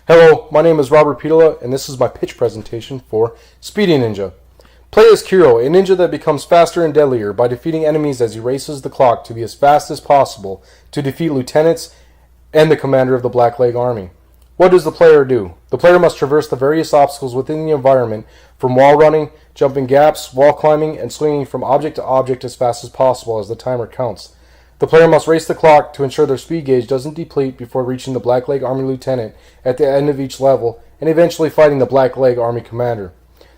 Hello, my name is Robert Pitola, and this is my pitch presentation for Speedy Ninja. Play as Kiro, a ninja that becomes faster and deadlier by defeating enemies as he races the clock to be as fast as possible to defeat lieutenants and the commander of the Black Leg Army. What does the player do? The player must traverse the various obstacles within the environment, from wall running, jumping gaps, wall climbing, and swinging from object to object as fast as possible as the timer counts. The player must race the clock to ensure their speed gauge doesn't deplete before reaching the Black Leg Army Lieutenant at the end of each level and eventually fighting the Black Leg Army Commander.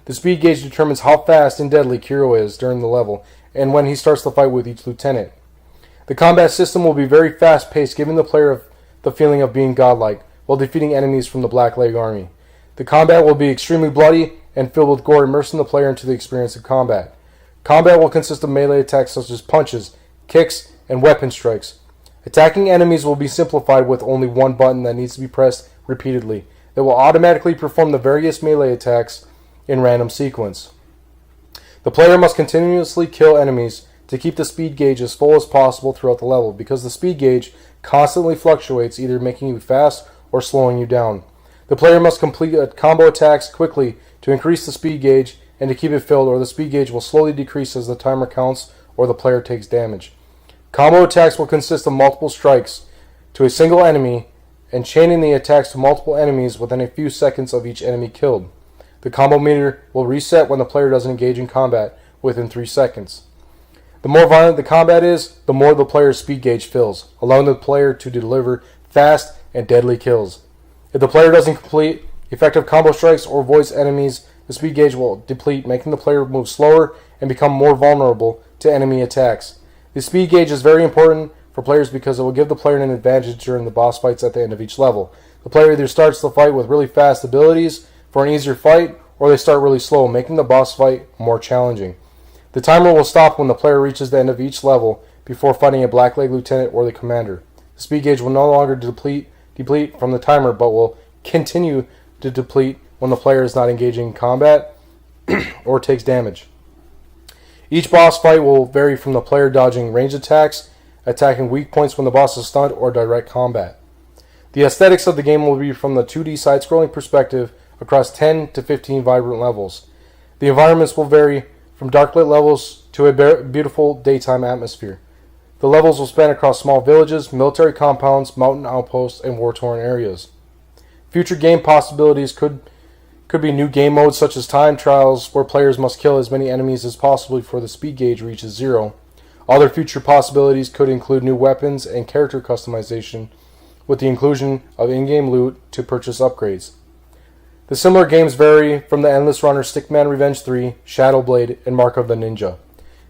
The speed gauge determines how fast and deadly Kiro is during the level and when he starts the fight with each lieutenant. The combat system will be very fast-paced, giving the player the feeling of being godlike while defeating enemies from the Black Leg Army. The combat will be extremely bloody and filled with gore, immersing the player into the experience of combat. Combat will consist of melee attacks such as punches, kicks, and weapon strikes. Attacking enemies will be simplified with only one button that needs to be pressed repeatedly. It will automatically perform the various melee attacks in random sequence. The player must continuously kill enemies to keep the speed gauge as full as possible throughout the level, because the speed gauge constantly fluctuates, either making you fast or slowing you down. The player must complete combo attacks quickly to increase the speed gauge and to keep it filled, or the speed gauge will slowly decrease as the timer counts or the player takes damage. Combo attacks will consist of multiple strikes to a single enemy and chaining the attacks to multiple enemies within a few seconds of each enemy killed. The combo meter will reset when the player doesn't engage in combat within 3 seconds. The more violent the combat is, the more the player's speed gauge fills, allowing the player to deliver fast and deadly kills. If the player doesn't complete effective combo strikes or avoids enemies, the speed gauge will deplete, making the player move slower and become more vulnerable to enemy attacks. The speed gauge is very important for players because it will give the player an advantage during the boss fights at the end of each level. The player either starts the fight with really fast abilities for an easier fight, or they start really slow, making the boss fight more challenging. The timer will stop when the player reaches the end of each level before fighting a Black Leg Lieutenant or the Commander. The speed gauge will no longer deplete from the timer, but will continue to deplete when the player is not engaging in combat or takes damage. Each boss fight will vary from the player dodging range attacks, attacking weak points when the boss is stunned, or direct combat. The aesthetics of the game will be from the 2D side-scrolling perspective across 10 to 15 vibrant levels. The environments will vary from dark-lit levels to a beautiful daytime atmosphere. The levels will span across small villages, military compounds, mountain outposts, and war-torn areas. Future game possibilities could be new game modes such as time trials, where players must kill as many enemies as possible before the speed gauge reaches 0. Other future possibilities could include new weapons and character customization, with the inclusion of in-game loot to purchase upgrades. The similar games vary from the Endless Runner, Stickman Revenge 3, Shadow Blade, and Mark of the Ninja.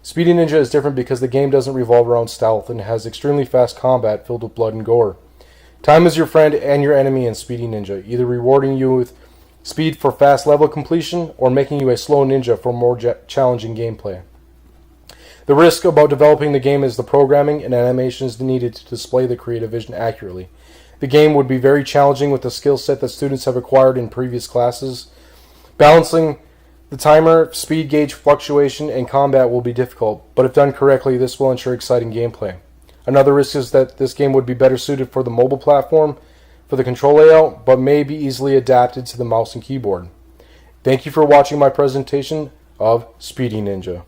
Speedy Ninja is different because the game doesn't revolve around stealth and has extremely fast combat filled with blood and gore. Time is your friend and your enemy in Speedy Ninja, either rewarding you with speed for fast level completion or making you a slow ninja for more challenging gameplay. The risk about developing the game is the programming and animations needed to display the creative vision accurately. The game would be very challenging with the skill set that students have acquired in previous classes. Balancing the timer, speed gauge fluctuation, and combat will be difficult, but if done correctly, this will ensure exciting gameplay. Another risk is that this game would be better suited for the mobile platform for the control layout, but may be easily adapted to the mouse and keyboard. Thank you for watching my presentation of Speedy Ninja.